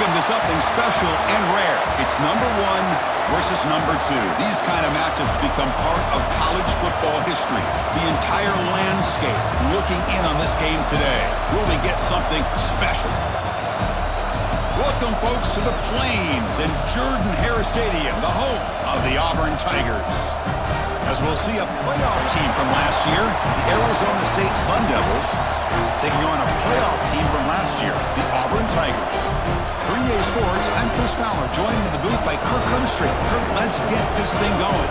Welcome to something special and rare. It's number 1 versus number 2. These kind of matchups become part of college football history. The entire landscape looking in on this game today. Will they get something special? Welcome, folks, to the Plains and Jordan-Hare Stadium, the home of the Auburn Tigers. As we'll see a playoff team from last year, the Arizona State Sun Devils, taking on a playoff team from last year, the Auburn Tigers. For EA Sports, I'm Chris Fowler, joined in the booth by Kirk Hermstreet. Kirk, let's get this thing going.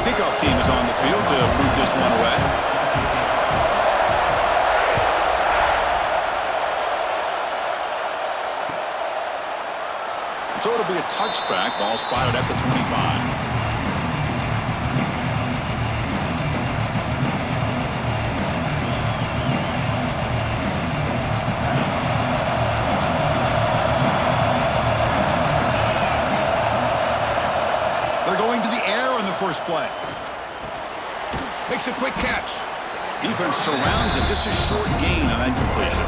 Kickoff team is on the field to move this one away. So it'll be a touchback, ball spotted at the 25. They're going to the air on the first play. Makes a quick catch. Defense surrounds him. Just a short gain on that completion.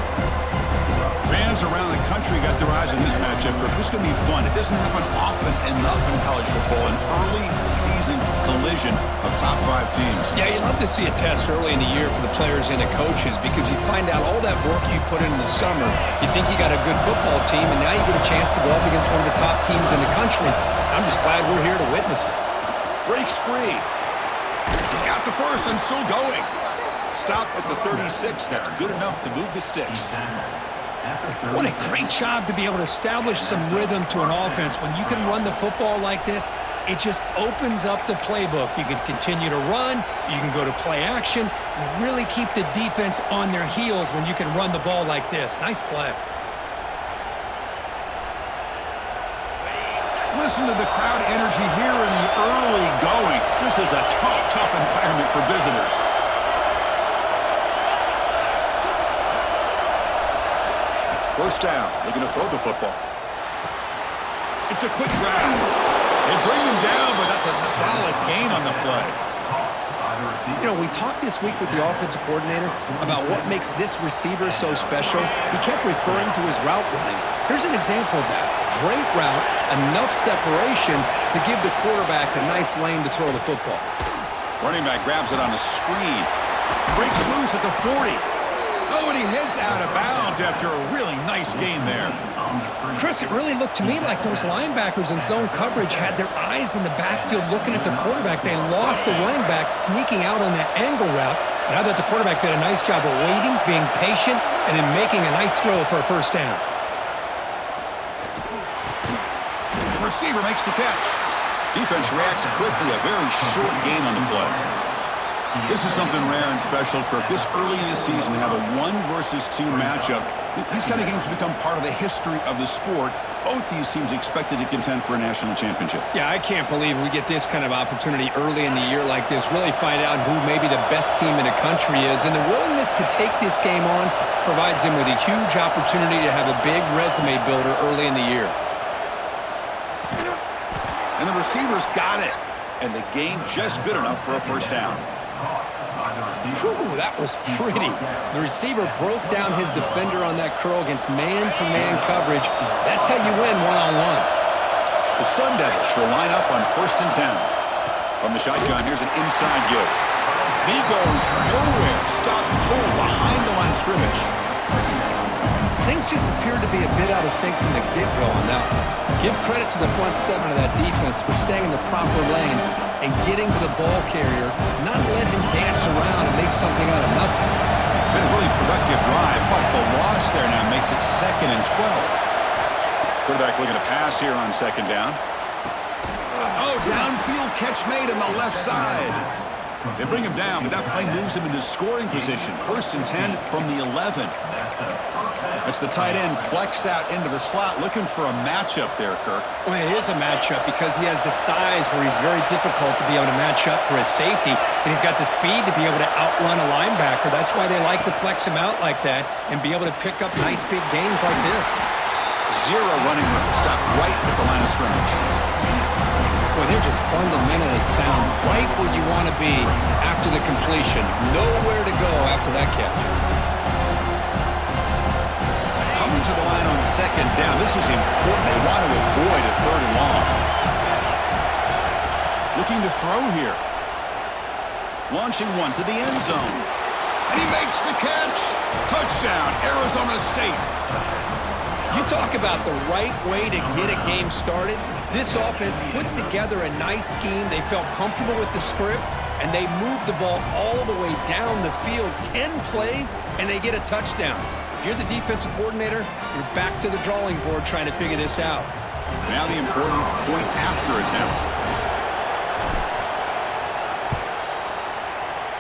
Fans around the country got their eyes on this matchup. This is going to be fun. It doesn't happen often enough in college football. An early season collision of top 5 teams. Yeah, you love to see a test early in the year for the players and the coaches because you find out all that work you put in the summer. You think you got a good football team, and now you get a chance to go up against one of the top teams in the country. I'm just glad we're here to witness it. Breaks free. He's got the first and still going. Stop at the 36. That's good enough to move the sticks. What a great job to be able to establish some rhythm to an offense. When you can run the football like this, it just opens up the playbook. You can continue to run. You can go to play action. You really keep the defense on their heels when you can run the ball like this. Nice play. Listen to the crowd energy here in the early going. This is a tough environment for visitors. First down, looking to throw the football. It's a quick grab. They bring him down, but that's a solid gain on the play. You know, we talked this week with the offensive coordinator about what makes this receiver so special. He kept referring to his route running. Here's an example of that. Great route, enough separation to give the quarterback a nice lane to throw the football. Running back grabs it on a screen. Breaks loose at the 40. Oh, and he heads out of bounds after a really nice gain there. Chris, it really looked to me like those linebackers in zone coverage had their eyes in the backfield looking at the quarterback. They lost the running back sneaking out on that angle route. And I thought the quarterback did a nice job of waiting, being patient, and then making a nice throw for a first down. The receiver makes the catch. Defense reacts quickly, a very short gain on the play. This is something rare and special, Kirk. This early in the season, to have a 1 versus 2 matchup. These kind of games become part of the history of the sport. Both these teams expected to contend for a national championship. Yeah, I can't believe we get this kind of opportunity early in the year like this. Really find out who maybe the best team in the country is. And the willingness to take this game on provides them with a huge opportunity to have a big resume builder early in the year. And the receivers got it. And the gain just good enough for a first down. Whew, that was pretty. The receiver broke down his defender on that curl against man-to-man coverage. That's how you win one-on-ones. The Sun Devils will line up on 1st and 10. From the shotgun, here's an inside give. He goes nowhere. Stopped cold behind the line of scrimmage. Things just appeared to be a bit out of sync from the get-go on that one. Give credit to the front 7 of that defense for staying in the proper lanes and getting to the ball carrier, not let him dance around and make something out of nothing. Been a really productive drive, but the loss there now makes it 2nd and 12. Quarterback looking to pass here on 2nd down. Oh, downfield catch made on the left side. They bring him down, but that play moves him into scoring position. 1st and 10 from the 11. It's the tight end flexed out into the slot, looking for a matchup there, Kirk. Well, it is a matchup because he has the size where he's very difficult to be able to match up for his safety, and he's got the speed to be able to outrun a linebacker. That's why they like to flex him out like that and be able to pick up nice big gains like this. 0 running room, stopped right at the line of scrimmage. Boy, they're just fundamentally sound, right where you want to be after the completion. Nowhere to go after that catch. Coming to the line on 2nd down. This is important. They want to avoid a 3rd and long. Looking to throw here. Launching one to the end zone. And he makes the catch. Touchdown, Arizona State. You talk about the right way to get a game started. This offense put together a nice scheme. They felt comfortable with the script, and they moved the ball all the way down the field. 10 plays, and they get a touchdown. If you're the defensive coordinator, you're back to the drawing board trying to figure this out. Now the important point after attempt.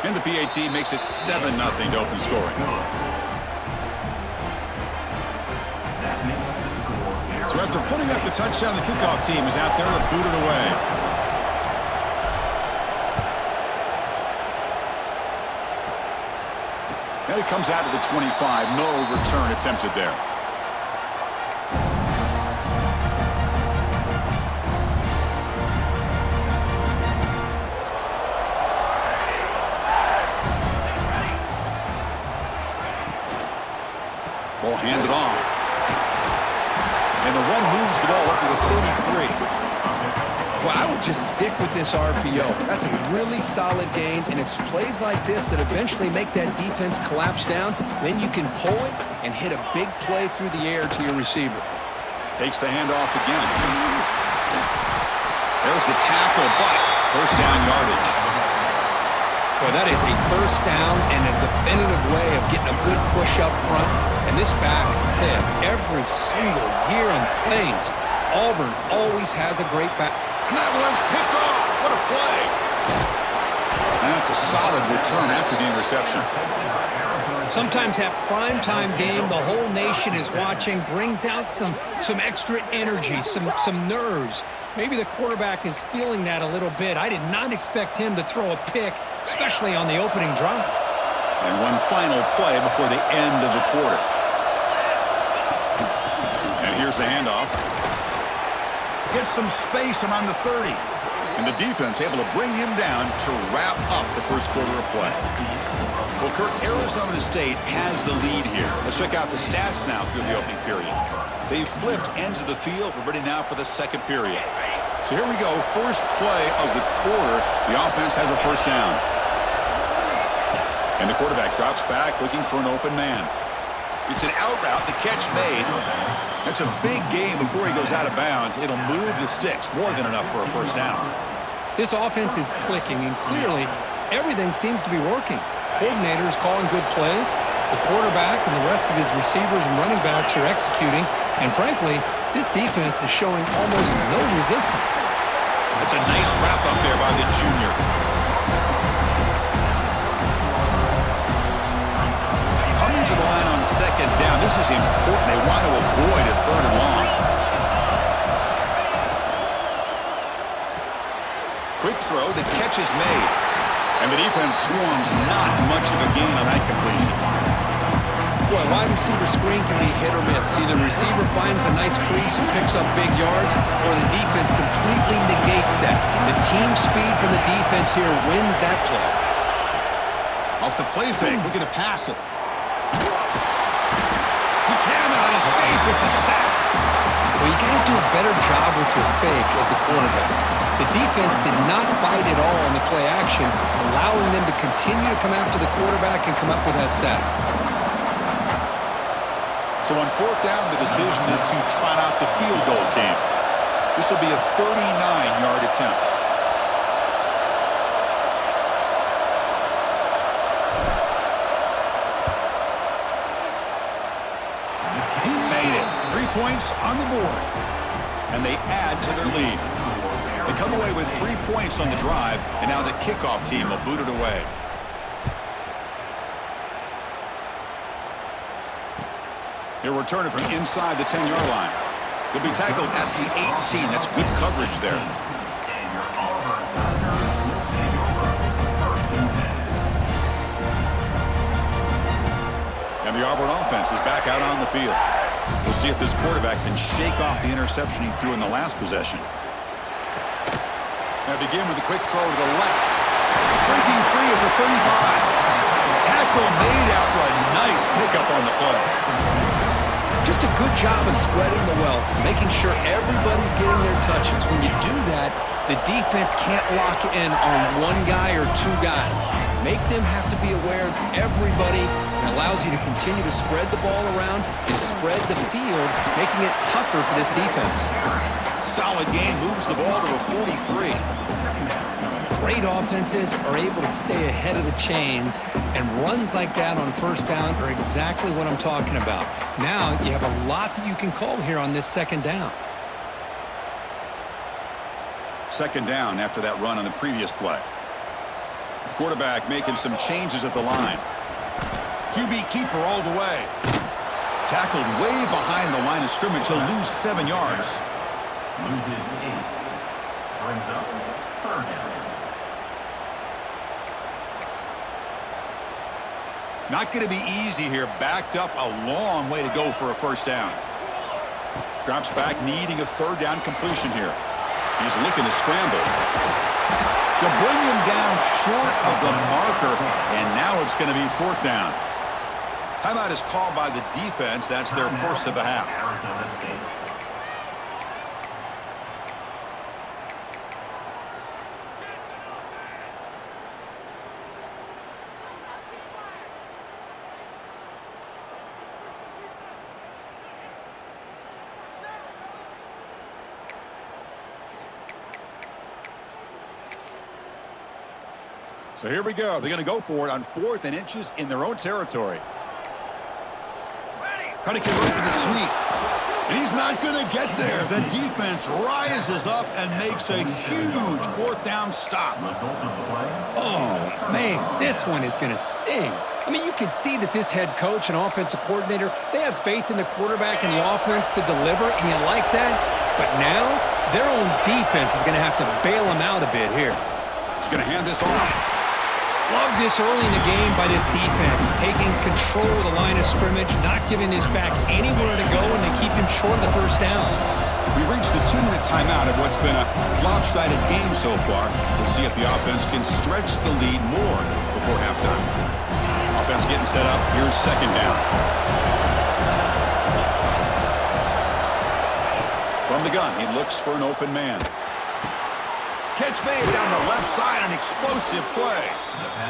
And the PAT makes it 7-0 to open scoring. So after putting up the touchdown, the kickoff team is out there to boot it away. And it comes out to the 25. No return attempted there. Ball handed off. And the run moves the ball up to the 33. Well, I would just stick with this RPO. That's a really solid gain, and it's plays like this that eventually make that defense collapse down. Then you can pull it and hit a big play through the air to your receiver. Takes the handoff again. There's the tackle, but first down yardage. Boy, that is a first down and a definitive way of getting a good push up front. And this back, I tell you, every single year in Plains, Auburn always has a great back. And that one's picked off. What a play. And that's a solid return after the interception. Sometimes that primetime game, the whole nation is watching, brings out some extra energy, some nerves. Maybe the quarterback is feeling that a little bit. I did not expect him to throw a pick, especially on the opening drive. And one final play before the end of the quarter. And here's the handoff. Gets some space around the 30. And the defense able to bring him down to wrap up the first quarter of play. Well, Kirk, Arizona State has the lead here. Let's check out the stats now through the opening period. They've flipped ends of the field. We're ready now for the second period. So here we go. First play of the quarter. The offense has a first down. And the quarterback drops back looking for an open man. It's an out route. The catch made. That's a big gain before he goes out of bounds. It'll move the sticks. More than enough for a first down. This offense is clicking, and clearly everything seems to be working. Coordinator is calling good plays. The quarterback and the rest of his receivers and running backs are executing. And frankly, this defense is showing almost no resistance. That's a nice wrap up there by the junior. Coming to the line on second down. This is important. They want to avoid a third and long. Quick throw. The catch is made. And the defense swarms. Not much of a gain on that completion. Boy, wide receiver screen can be hit or miss. Either the receiver finds a nice crease and picks up big yards, or the defense completely negates that. The team speed from the defense here wins that play. Off the play fake, looking to pass it. He cannot escape. It's a sack. Well, you got to do a better job with your fake as the quarterback. The defense did not bite at all on the play action, allowing them to continue to come after the quarterback and come up with that sack. So on fourth down, the decision is to trot out the field goal team. This will be a 39-yard attempt. He made it. 3 points on the board. And they add to their lead. They come away with 3 points on the drive, and now the kickoff team will boot it away. He'll return it from inside the 10-yard line. He'll be tackled at the 18. That's good coverage there. And the Auburn offense is back out on the field. We'll see if this quarterback can shake off the interception he threw in the last possession. Now begin with a quick throw to the left. Breaking free at the 35. Tackle made after a nice pickup on the play. Just a good job of spreading the wealth, making sure everybody's getting their touches. When you do that, the defense can't lock in on one guy or two guys. Make them have to be aware of everybody. It allows you to continue to spread the ball around and spread the field, making it tougher for this defense. Solid gain, moves the ball to a 43. Great offenses are able to stay ahead of the chains, and runs like that on first down are exactly what I'm talking about. Now you have a lot that you can call here on this second down. Second down after that run on the previous play. The quarterback making some changes at the line. QB keeper all the way. Tackled way behind the line of scrimmage. He'll lose 7 yards. Loses 8. Brings up third down. Not going to be easy here. Backed up a long way to go for a first down. Drops back, needing a third down completion here. He's looking to scramble. They'll bring him down short of the marker, and now it's going to be fourth down. Timeout is called by the defense. That's their first of the half. Arizona State. So here we go. They're going to go for it on 4th and inches in their own territory. Trying to convert with a sweep. And he's not going to get there. The defense rises up and makes a huge fourth down stop. Oh, man, this one is going to sting. I mean, you can see that this head coach and offensive coordinator, they have faith in the quarterback and the offense to deliver, and you like that. But now, their own defense is going to have to bail them out a bit here. He's going to hand this off. Love this early in the game by this defense, taking control of the line of scrimmage, not giving this back anywhere to go, and they keep him short of the first down. We've reached the 2-minute timeout of what's been a lopsided game so far. We'll see if the offense can stretch the lead more before halftime. Offense getting set up. Here's second down. From the gun, he looks for an open man. Catch made down the left side, an explosive play.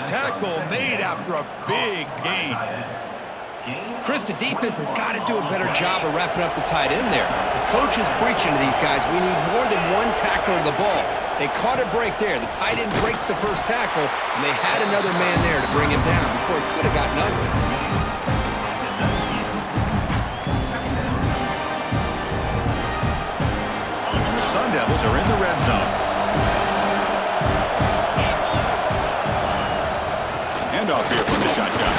Tackle made after a big gain. Chris, the defense has got to do a better job of wrapping up the tight end there. The coach is preaching to these guys, we need more than one tackler to the ball. They caught a break there. The tight end breaks the first tackle, and they had another man there to bring him down before it could have gotten ugly. The Sun Devils are in the red zone. Handoff here from the shotgun.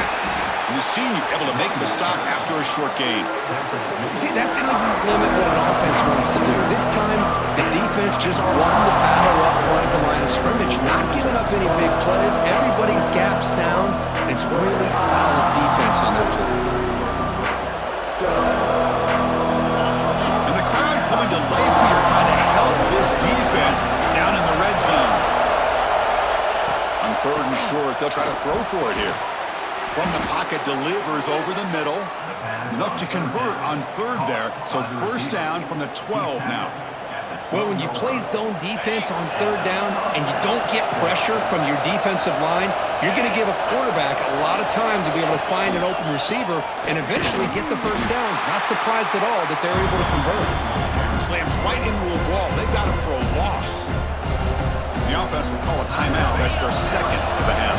And the senior able to make the stop after a short gain. See, that's how you limit what an offense wants to do. This time, the defense just won the battle up front at the line of scrimmage, not giving up any big plays. Everybody's gap sound. It's really solid defense on their play. And the crowd coming to Layfield trying to help this defense down in the red zone. On third and short, they'll try to throw for it here. From the pocket, delivers over the middle. Enough to convert on third there. So first down from the 12 now. Well, when you play zone defense on third down and you don't get pressure from your defensive line, you're going to give a quarterback a lot of time to be able to find an open receiver and eventually get the first down. Not surprised at all that they're able to convert. Slams right into a wall. They've got him for a loss. The offense will call a timeout. That's their second of the half.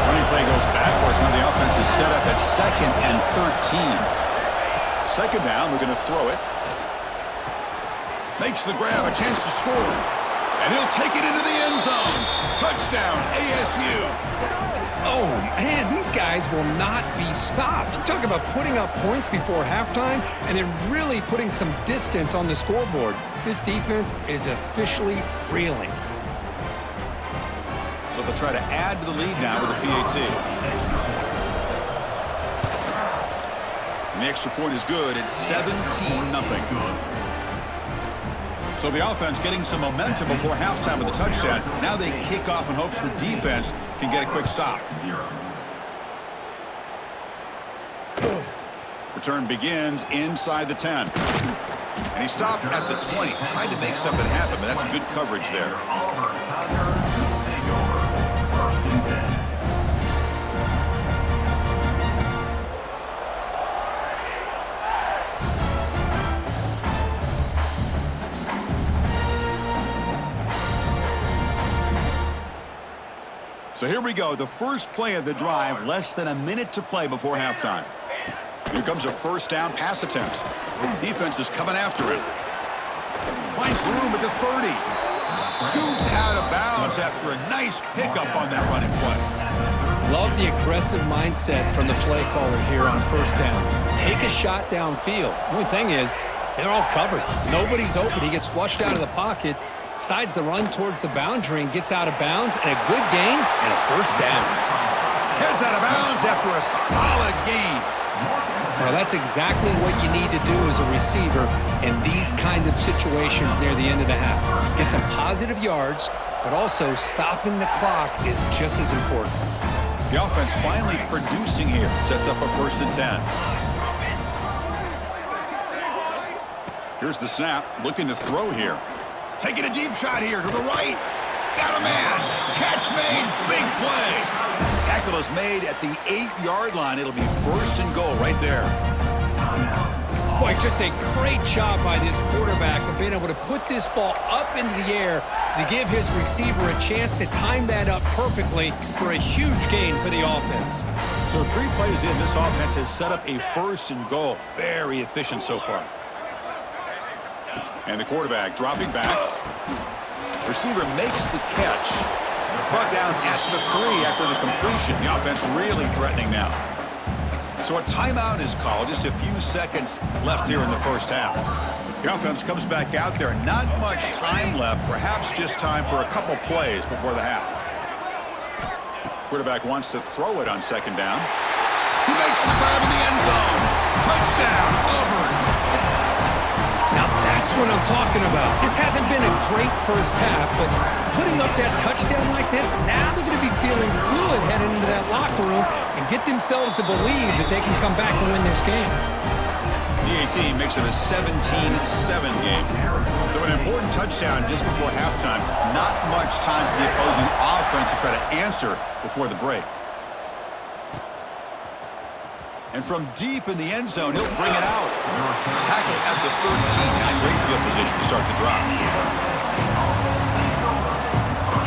Running play goes backwards. Now the offense is set up at 2nd and 13. Second down, we're going to throw it. Makes the grab, a chance to score. And he'll take it into the end zone. Touchdown, ASU. Oh, man, these guys will not be stopped. You talk about putting up points before halftime and then really putting some distance on the scoreboard. This defense is officially reeling. So they'll try to add to the lead now with a PAT. And the extra point is good. It's 17-0. So the offense getting some momentum before halftime with the touchdown. Now they kick off in hopes the defense can get a quick stop. Return begins inside the 10. And he stopped at the 20. Tried to make something happen, but that's good coverage there. So here we go, the first play of the drive, less than a minute to play before halftime. Here comes a first down pass attempt. Defense is coming after him. Finds room at the 30. Scoots out of bounds after a nice pickup on that running play. Love the aggressive mindset from the play caller here on first down. Take a shot downfield. The only thing is, they're all covered. Nobody's open. He gets flushed out of the pocket, decides to run towards the boundary and gets out of bounds, and a good gain and a first down. Heads out of bounds after a solid gain. Well, that's exactly what you need to do as a receiver in these kind of situations near the end of the half. Get some positive yards, but also stopping the clock is just as important. The offense finally producing here. Sets up a 1st and 10. Here's the snap. Looking to throw here. Taking a deep shot here to the right. Got a man. Catch made. Big play. Tackle is made at the 8-yard line. It'll be 1st and goal right there. Boy, just a great job by this quarterback of being able to put this ball up into the air to give his receiver a chance to time that up perfectly for a huge gain for the offense. So 3 plays in, this offense has set up a 1st and goal. Very efficient so far. And the quarterback dropping back. Receiver makes the catch. Brought down at the 3 after the completion. The offense really threatening now. So a timeout is called. Just a few seconds left here in the first half. The offense comes back out there. Not much time left. Perhaps just time for a couple plays before the half. Quarterback wants to throw it on 2nd down. He makes the grab in the end zone. Touchdown, Auburn. Now that's That's what I'm talking about. This hasn't been a great first half, but putting up that touchdown like this, now they're going to be feeling good heading into that locker room and get themselves to believe that they can come back and win this game. The 18 makes it a 17-7 game. So an important touchdown just before halftime. Not much time for the opposing offense to try to answer before the break. And from deep in the end zone, he'll bring it out. Tackle at the 13. Now great field position to start the drive.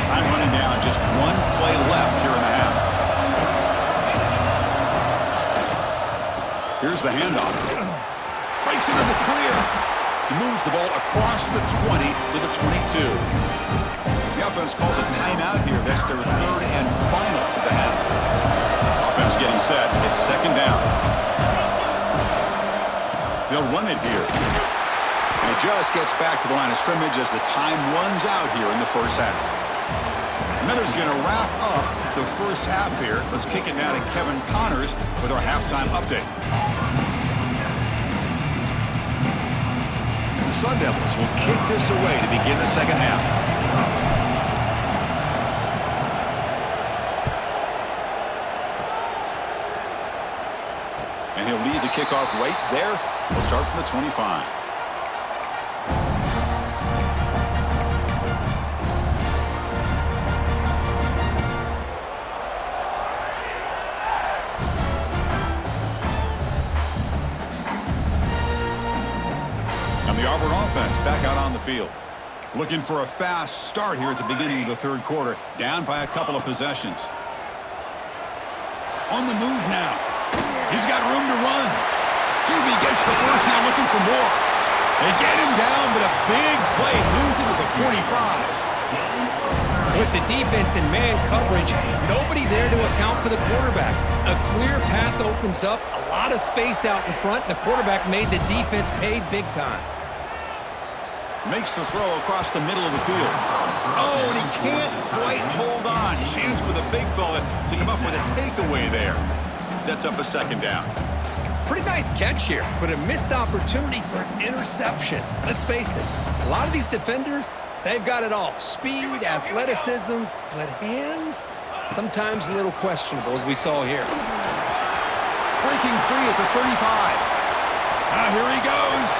Time running down. Just one play left here in the half. Here's the handoff. Breaks into the clear. He moves the ball across the 20 to the 22. The offense calls a timeout here. That's their third and final of the half. Offense getting set. It's second down. They'll run it here. And it just gets back to the line of scrimmage as the time runs out here in the first half. Miller's going to wrap up the first half here. Let's kick it now to Kevin Connors with our halftime update. The Sun Devils will kick this away to begin the second half. And he'll lead the kickoff right there. We'll start from the 25. And the Auburn offense back out on the field. Looking for a fast start here at the beginning of the third quarter. Down by a couple of possessions. On the move now. He's got room to run. Hubie gets the first, now looking for more. They get him down, but a big play moves into the 45. With the defense in man coverage, nobody there to account for the quarterback. A clear path opens up, a lot of space out in front, and the quarterback made the defense pay big time. Makes the throw across the middle of the field. Oh, and he can't quite hold on. Chance for the big fella to come up with a takeaway there. Sets up a second down. Pretty nice catch here, but a missed opportunity for an interception. Let's face it, a lot of these defenders, they've got it all. Speed, athleticism, but hands, sometimes a little questionable, as we saw here. Breaking free at the 35. Now here he goes.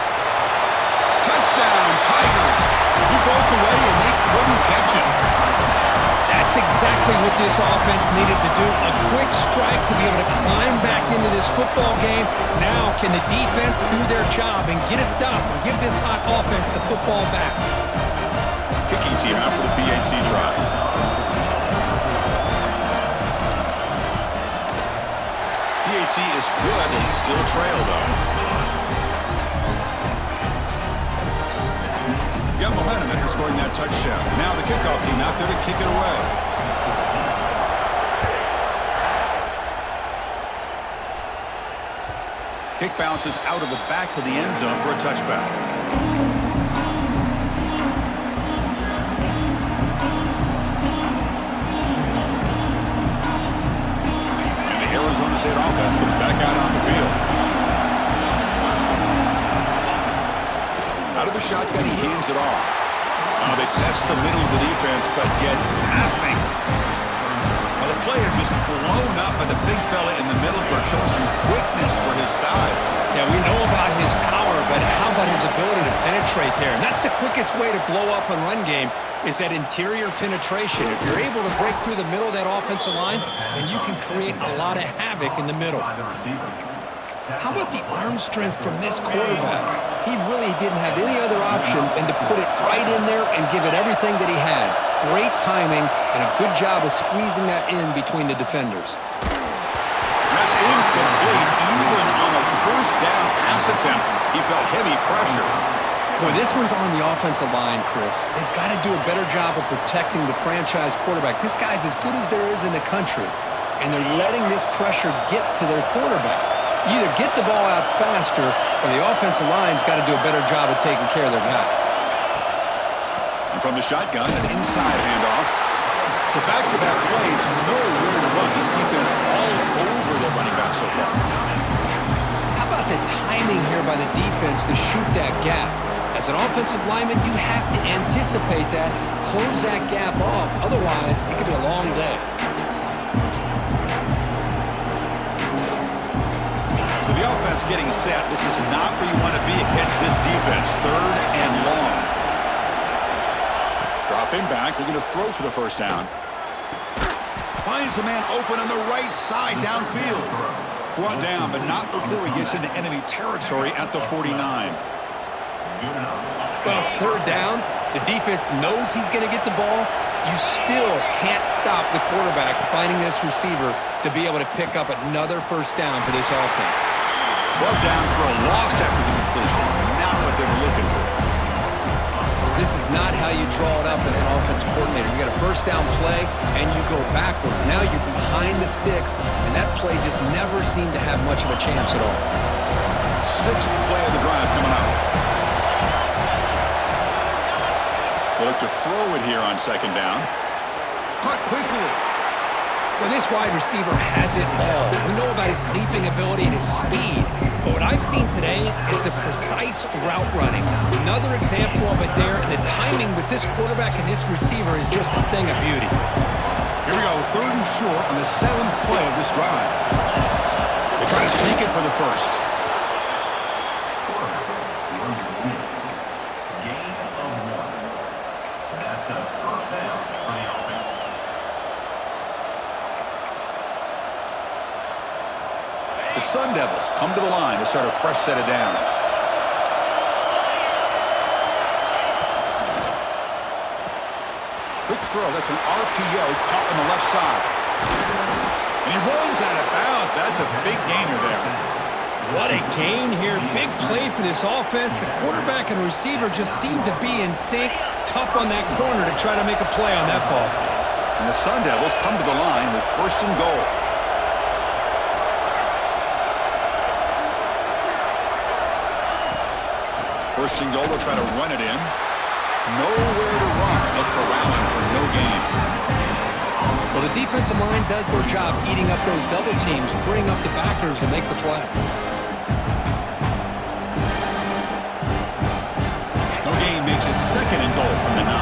Touchdown, Tigers. He broke away and they couldn't catch him. That's exactly what this offense needed to do. A quick strike to be able to climb back into this football game. Now can the defense do their job and get a stop and give this hot offense the football back? Kicking team out for the PAT try. PAT is good. They still trail, though. Got momentum after scoring that touchdown. Now the kickoff team out there to kick it away. Kick bounces out of the back of the end zone for a touchback. And the Arizona State offense comes back out on the field. Out of the shotgun, he hands it off. They test the middle of the defense, but get nothing. The play is just blown up by the big fella in the middle for showing some quickness for his size. Yeah, we know about his power, but how about his ability to penetrate there? And that's the quickest way to blow up a run game is that interior penetration. If you're able to break through the middle of that offensive line, then you can create a lot of havoc in the middle. How about the arm strength from this quarterback? He really didn't have any other option than to put it right in there and give it everything that he had. Great timing and a good job of squeezing that in between the defenders. That's incomplete. Even on a first down pass attempt, he felt heavy pressure. Boy, this one's on the offensive line, Chris. They've got to do a better job of protecting the franchise quarterback. This guy's as good as there is in the country, and they're letting this pressure get to their quarterback. You either get the ball out faster, or the offensive line's got to do a better job of taking care of their guy. And from the shotgun, an inside handoff. So back-to-back plays, nowhere to run. This defense all over their running back so far. How about the timing here by the defense to shoot that gap? A As an offensive lineman, you have to anticipate that, close that gap off. Otherwise, it could be a long day. So the offense getting set. This is not where you want to be against this defense. 3rd and long. Dropping back, looking to throw for the first down. Finds a man open on the right side downfield. Brought down, but not before he gets into enemy territory at the 49. Well, it's 3rd down. The defense knows he's going to get the ball. You still can't stop the quarterback finding this receiver to be able to pick up another first down for this offense. Brought down for a loss after the completion. Not what they were looking for. This is not how you draw it up as an offensive coordinator. You got a first down play, and you go backwards. Now you're behind the sticks, and that play just never seemed to have much of a chance at all. 6th play of the drive coming up. They look to throw it here on 2nd down. Caught quickly. Well, this wide receiver has it all. We know about his leaping ability and his speed, but what I've seen today is the precise route running. Another example of it there, and the timing with this quarterback and this receiver is just a thing of beauty. Here we go, 3rd and short on the 7th play of this drive. They try to sneak it for the first. Gain of 1. That's a first down for the offense. The Sun Devils come to the line to start a fresh set of downs. Quick throw, that's an RPO caught on the left side. And he runs out of bounds. That's a big gainer there. What a gain here. Big play for this offense. The quarterback and receiver just seem to be in sync. Tough on that corner to try to make a play on that ball. And the Sun Devils come to the line with 1st and goal. First and goal, they'll try to run it in. Nowhere to run. They'll corral him for no gain. Well, the defensive line does their job eating up those double teams, freeing up the backers to make the play. No gain makes it 2nd and goal from the 9.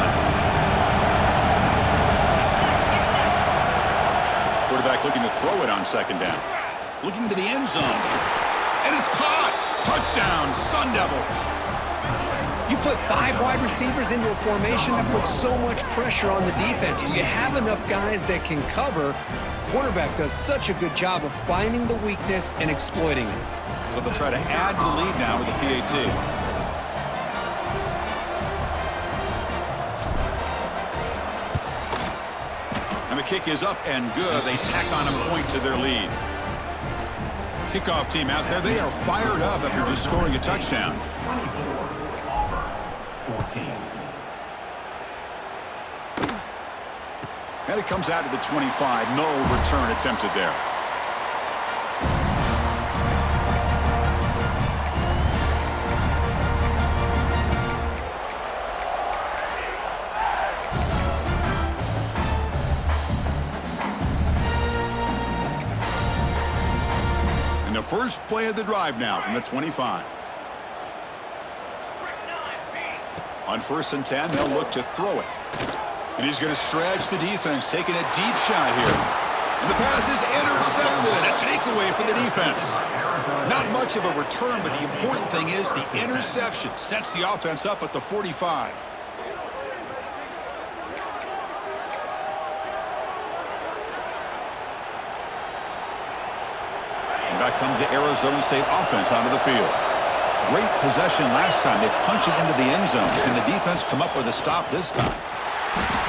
Quarterback looking to throw it on 2nd down. Looking to the end zone. And it's caught. Touchdown, Sun Devils. You put 5 wide receivers into a formation that puts so much pressure on the defense. Do you have enough guys that can cover? Quarterback does such a good job of finding the weakness and exploiting it. So they'll try to add to the lead now with the PAT. And the kick is up and good. They tack on a point to their lead. Kickoff team out there, they are fired up after just scoring a touchdown. 14. And it comes out to the 25. No return attempted there. And the first play of the drive now from the 25. On 1st and 10, they'll look to throw it. And he's going to stretch the defense, taking a deep shot here. And the pass is intercepted. A takeaway for the defense. Not much of a return, but the important thing is the interception sets the offense up at the 45. And back comes the Arizona State offense onto the field. Great possession last time. They punch it into the end zone. Can the defense come up with a stop this time?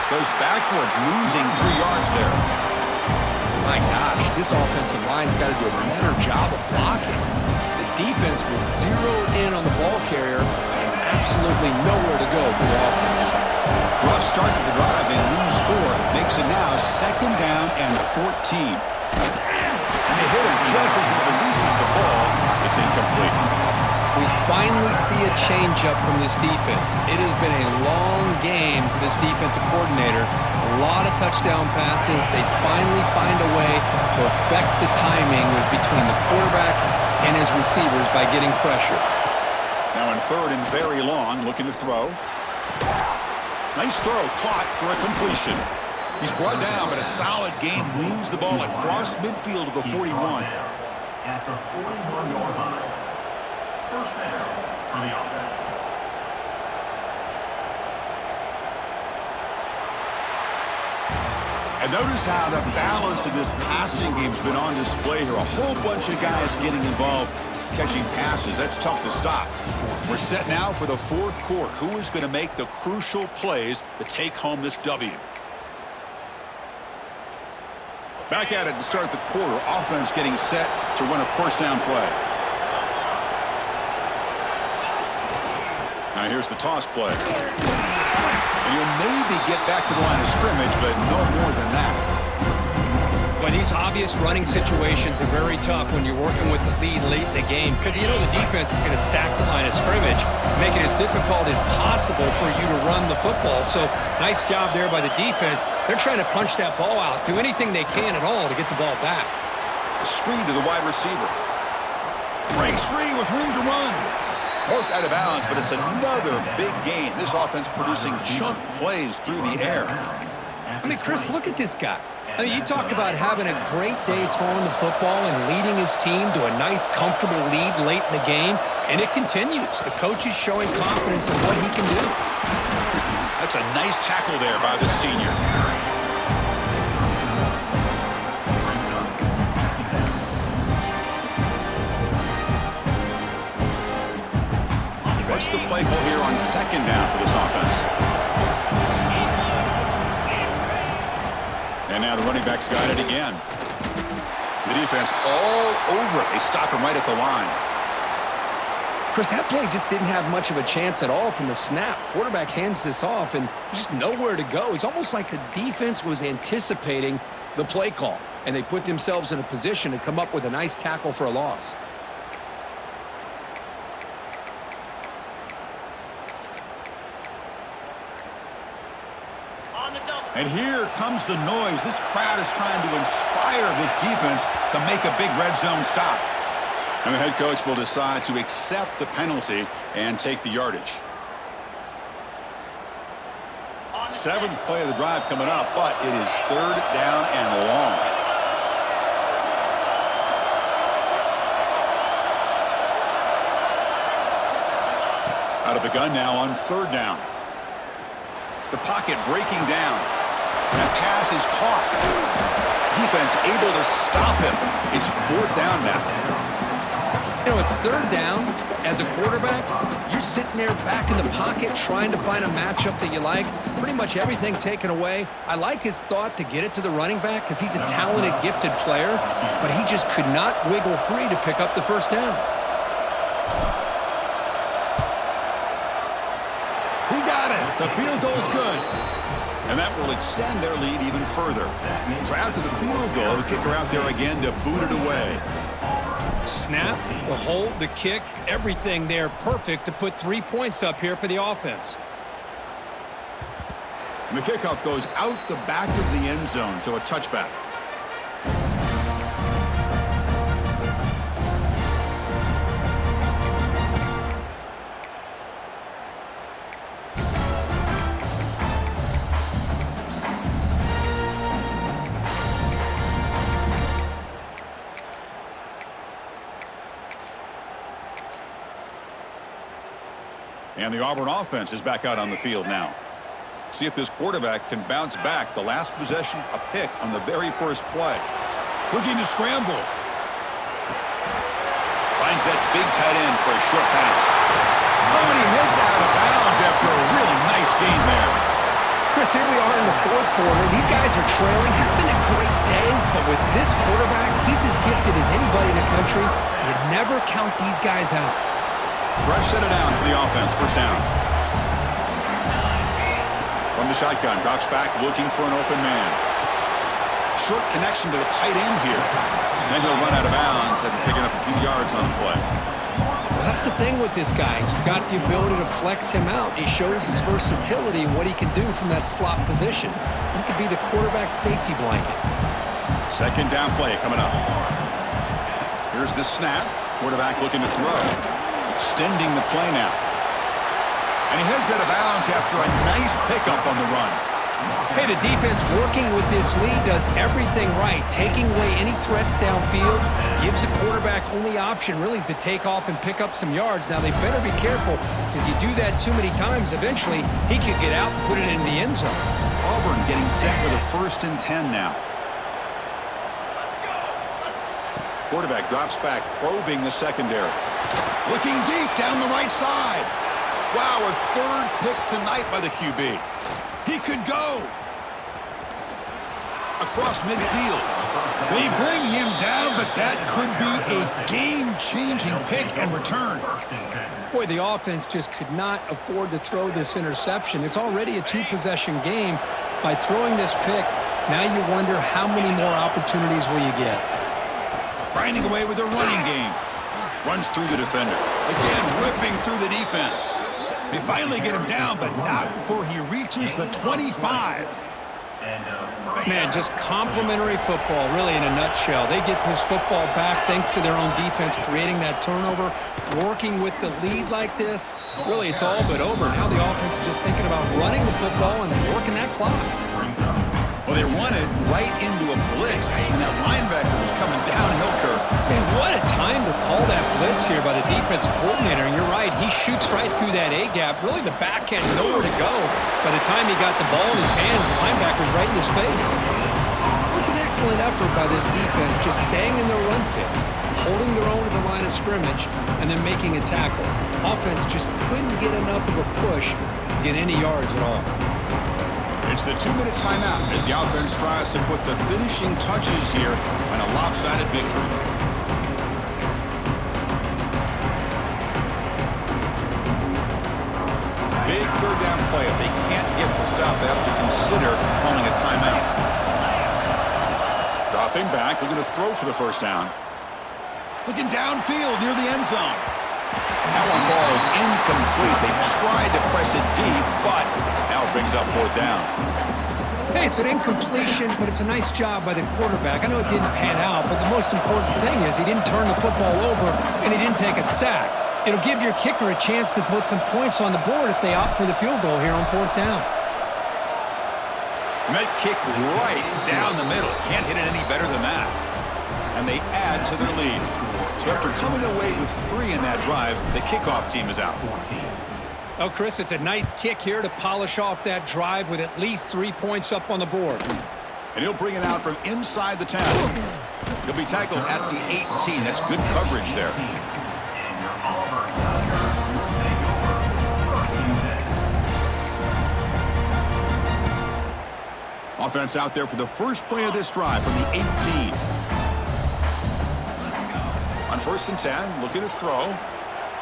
Goes backwards, losing 3 yards there. My gosh, this offensive line's got to do a better job of blocking. The defense was zeroed in on the ball carrier and absolutely nowhere to go for the offense. Rough start to the drive. They lose 4. Makes it now 2nd down and 14. And they hit him just as he releases the ball. It's incomplete. We finally see a change-up from this defense. It has been a long game for this defensive coordinator. A lot of touchdown passes. They finally find a way to affect the timing between the quarterback and his receivers by getting pressure. Now in third and very long, looking to throw. Nice throw, caught for a completion. He's brought down, but a solid gain moves the ball across midfield to the 41. At the 41-yard line. First down for the offense. And notice how the balance of this passing game has been on display here. A whole bunch of guys getting involved, catching passes. That's tough to stop. We're set now for the fourth quarter. Who is going to make the crucial plays to take home this W? Back at it to start the quarter. Offense getting set to run a first down play. Now here's the toss play. And you'll maybe get back to the line of scrimmage, but no more than that. But these obvious running situations are very tough when you're working with the lead late in the game because you know the defense is going to stack the line of scrimmage, make it as difficult as possible for you to run the football. So nice job there by the defense. They're trying to punch that ball out, do anything they can at all to get the ball back. A screen to the wide receiver. Breaks free with room to run. Worked out of bounds, but it's another big gain. This offense producing chunk plays through the air. I mean, Chris, look at this guy. I mean, you talk about having a great day throwing the football and leading his team to a nice, comfortable lead late in the game, and it continues. The coach is showing confidence in what he can do. That's a nice tackle there by the senior. What's the play call here on second down for this offense? And now the running back's got it again. The defense all over it. They stop him right at the line. Chris, that play just didn't have much of a chance at all from the snap. Quarterback hands this off, and there's just nowhere to go. It's almost like the defense was anticipating the play call, and they put themselves in a position to come up with a nice tackle for a loss. And here comes the noise. This crowd is trying to inspire this defense to make a big red zone stop. And the head coach will decide to accept the penalty and take the yardage. Seventh play of the drive coming up, but it is third down and long. Out of the gun now on third down. The pocket breaking down. That pass is caught. Defense able to stop him. It's fourth down now. You know, it's third down. As a quarterback, you're sitting there back in the pocket trying to find a matchup that you like. Pretty much everything taken away. I like his thought to get it to the running back because he's a talented, gifted player, but he just could not wiggle free to pick up the first down. He got it. The field goal's good. And that will extend their lead even further. So after the field goal, the kicker out there again to boot it away. Snap, the hold, the kick, everything there perfect to put 3 points up here for the offense. And the kickoff goes out the back of the end zone, so a touchback. And the Auburn offense is back out on the field now. See if this quarterback can bounce back. The last possession, a pick on the very first play. Looking to scramble. Finds that big tight end for a short pass. Oh, and he heads out of bounds after a really nice gain there. Chris, here we are in the fourth quarter. These guys are trailing. Had been a great day, but with this quarterback, he's as gifted as anybody in the country. You never count these guys out. Fresh set of downs for the offense. First down. From the shotgun, drops back looking for an open man. Short connection to the tight end here. Then he'll run out of bounds after picking up a few yards on the play. Well, that's the thing with this guy. You've got the ability to flex him out. He shows his versatility and what he can do from that slot position. He could be the quarterback safety blanket. Second down play coming up. Here's the snap. Quarterback looking to throw. extending the play now. And he heads out of bounds after a nice pickup on the run. Hey, the defense working with this lead does everything right. Taking away any threats downfield gives the quarterback only option really is to take off and pick up some yards. Now, they better be careful because you do that too many times, eventually he could get out and put it in the end zone. Auburn getting set with a 1st and 10 now. Quarterback drops back, probing the secondary. Looking deep down the right side. Wow, a 3rd pick tonight by the QB. He could go. Across midfield. They bring him down, but that could be a game-changing pick and return. Boy, the offense just could not afford to throw this interception. It's already a 2-possession game. By throwing this pick, now you wonder how many more opportunities will you get. Grinding away with the running game. Runs through the defender. Again, ripping through the defense. They finally get him down, but not before he reaches the 25. Man, just complimentary football, really, in a nutshell. They get this football back thanks to their own defense, creating that turnover, working with the lead like this. Really, it's all but over. Now the offense is just thinking about running the football and working that clock. Well, they run it right into a blitz, and that linebacker was coming downhill curve. Man, what a time to call that blitz here by the defensive coordinator. And you're right, he shoots right through that A-gap. Really, the back had nowhere to go. By the time he got the ball in his hands, the linebacker's right in his face. It was an excellent effort by this defense, just staying in their run fix, holding their own at the line of scrimmage, and then making a tackle. Offense just couldn't get enough of a push to get any yards at all. It's the 2-minute timeout as the offense tries to put the finishing touches here on a lopsided victory. Big 3rd down play. If they can't get the stop, they have to consider calling a timeout. Dropping back, looking to throw for the 1st down. Looking downfield near the end zone. That one falls incomplete. They tried to press it deep, but now it brings up 4th down. Hey, it's an incompletion, but it's a nice job by the quarterback. I know it didn't pan out, but the most important thing is he didn't turn the football over and he didn't take a sack. It'll give your kicker a chance to put some points on the board if they opt for the field goal here on 4th down. And that kick right down the middle. Can't hit it any better than that. And they add to their lead. So after coming away with 3 in that drive, the kickoff team is out. Oh, Chris, it's a nice kick here to polish off that drive with at least 3 points up on the board. And he'll bring it out from inside the 10. He'll be tackled at the 18. That's good coverage there. Offense out there for the first play of this drive from the 18. On 1st and 10, looking to throw.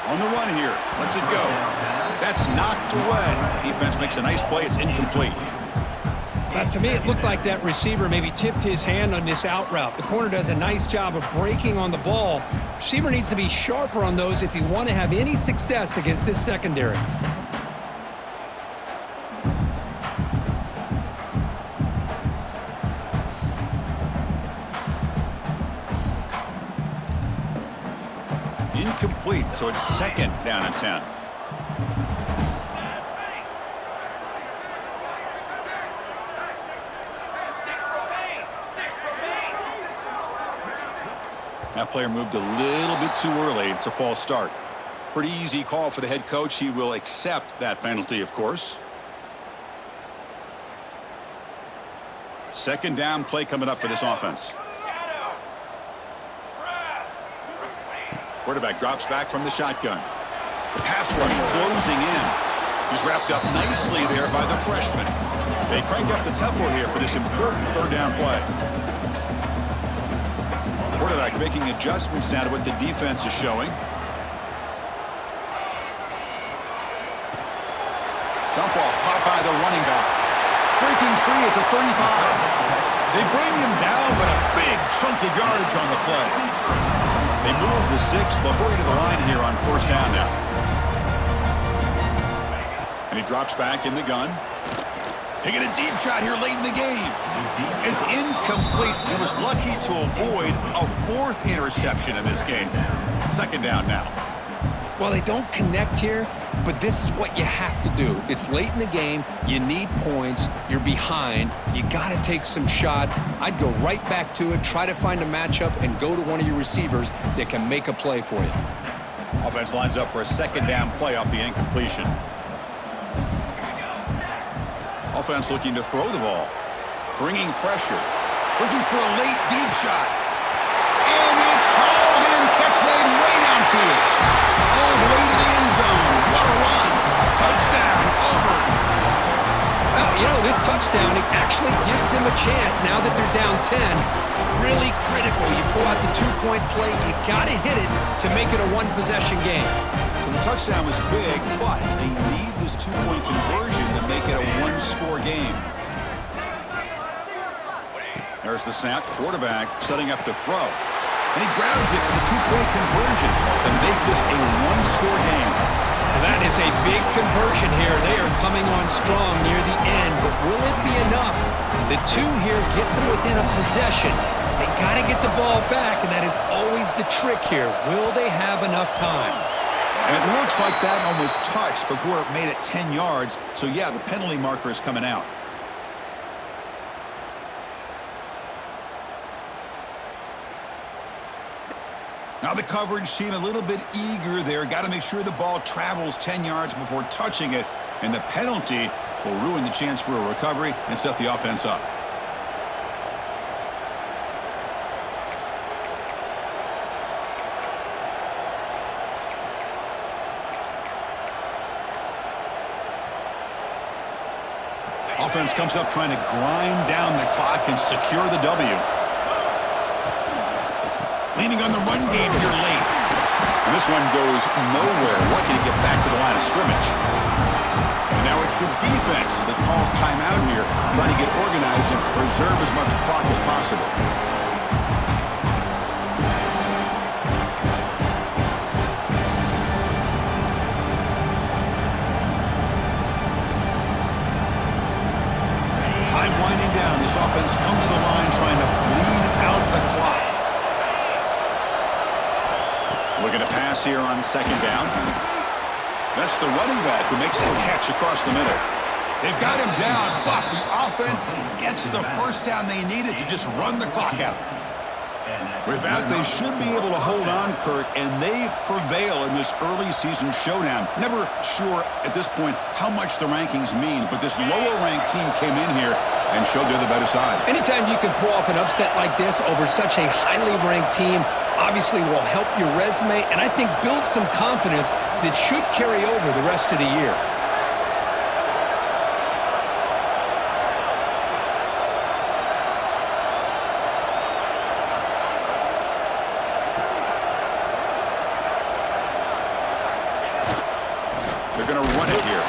On the run here. Lets it go. That's knocked away. Defense makes a nice play. It's incomplete. To me, it looked like that receiver maybe tipped his hand on this out route. The corner does a nice job of breaking on the ball. Receiver needs to be sharper on those if you want to have any success against this secondary. Incomplete, so it's 2nd down and 10. That player moved a little bit too early. It's a false start. Pretty easy call for the head coach. He will accept that penalty, of course. 2nd down play coming up for this offense. Quarterback drops back from the shotgun. The pass rush closing in. He's wrapped up nicely there by the freshman. They crank up the tempo here for this important 3rd down play. Quarterback making adjustments now to what the defense is showing. Dump off caught by the running back. Breaking free at the 35. They bring him down, but a big chunk of yardage on the play. They move the 6. They'll hurry to the line here on 1st down now. And he drops back in the gun. Taking a deep shot here late in the game. It's incomplete. He was lucky to avoid a 4th interception in this game. 2nd down now. Well, they don't connect here, but this is what you have to do. It's late in the game. You need points. You're behind. You got to take some shots. I'd go right back to it, try to find a matchup, and go to one of your receivers that can make a play for you. Offense lines up for a second down play off the incompletion. Offense looking to throw the ball. Bringing pressure. Looking for a late deep shot. And it's hauled in. Catch made way downfield. All the way to the end zone. What a run. Touchdown, Auburn. Well, you know, this touchdown, it actually gives them a chance now that they're down 10. Really critical. You pull out the two-point play. You got to hit it to make it a one-possession game. So the touchdown was big, but they need this two-point conversion to make it a one-score game. There's the snap. Quarterback setting up to throw. And he grabs it for the two-point conversion to make this a one-score game. Well, that is a big conversion here. They are coming on strong near the end, but will it be enough? The two here gets them within a possession. They got to get the ball back, and that is always the trick here. Will they have enough time? And it looks like that almost touched before it made it 10 yards. So, yeah, the penalty marker is coming out. Now the coverage seemed a little bit eager there. Got to make sure the ball travels 10 yards before touching it. And the penalty will ruin the chance for a recovery and set the offense up. Offense comes up trying to grind down the clock and secure the W. Leaning on the run game here late. And this one goes nowhere. Lucky to get back to the line of scrimmage. And now it's the defense that calls timeout here, trying to get organized and preserve as much clock as possible. Time winding down. This offense comes to the line trying to bleed out the clock. Looking to pass here on second down. That's the running back who makes the catch across the middle. They've got him down, but the offense gets the first down they needed to just run the clock out. With that, they should be able to hold on, Kirk, and they prevail in this early season showdown. Never sure at this point how much the rankings mean, but this lower-ranked team came in here and showed they're the better side. Anytime you can pull off an upset like this over such a highly ranked team, obviously will help your resume and I think build some confidence that should carry over the rest of the year. They're going to run it here.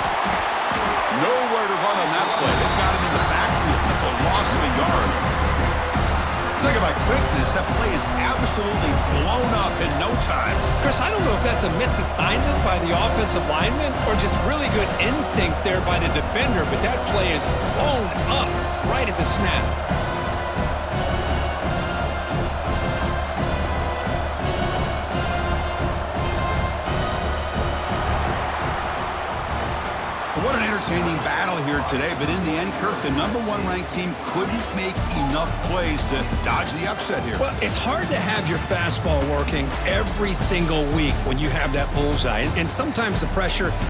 Nowhere to run on that play. They've got him in the backfield. That's a loss of a yard. Talk about quickness. That play is absolutely blown up in no time. Chris, I don't know if that's a misassignment by the offensive lineman or just really good instincts there by the defender, but that play is blown up right at the snap. So what an entertaining battle here today, but in the end, Kirk, the #1 ranked team couldn't make enough plays to dodge the upset here. Well, it's hard to have your fastball working every single week when you have that bullseye. And sometimes the pressure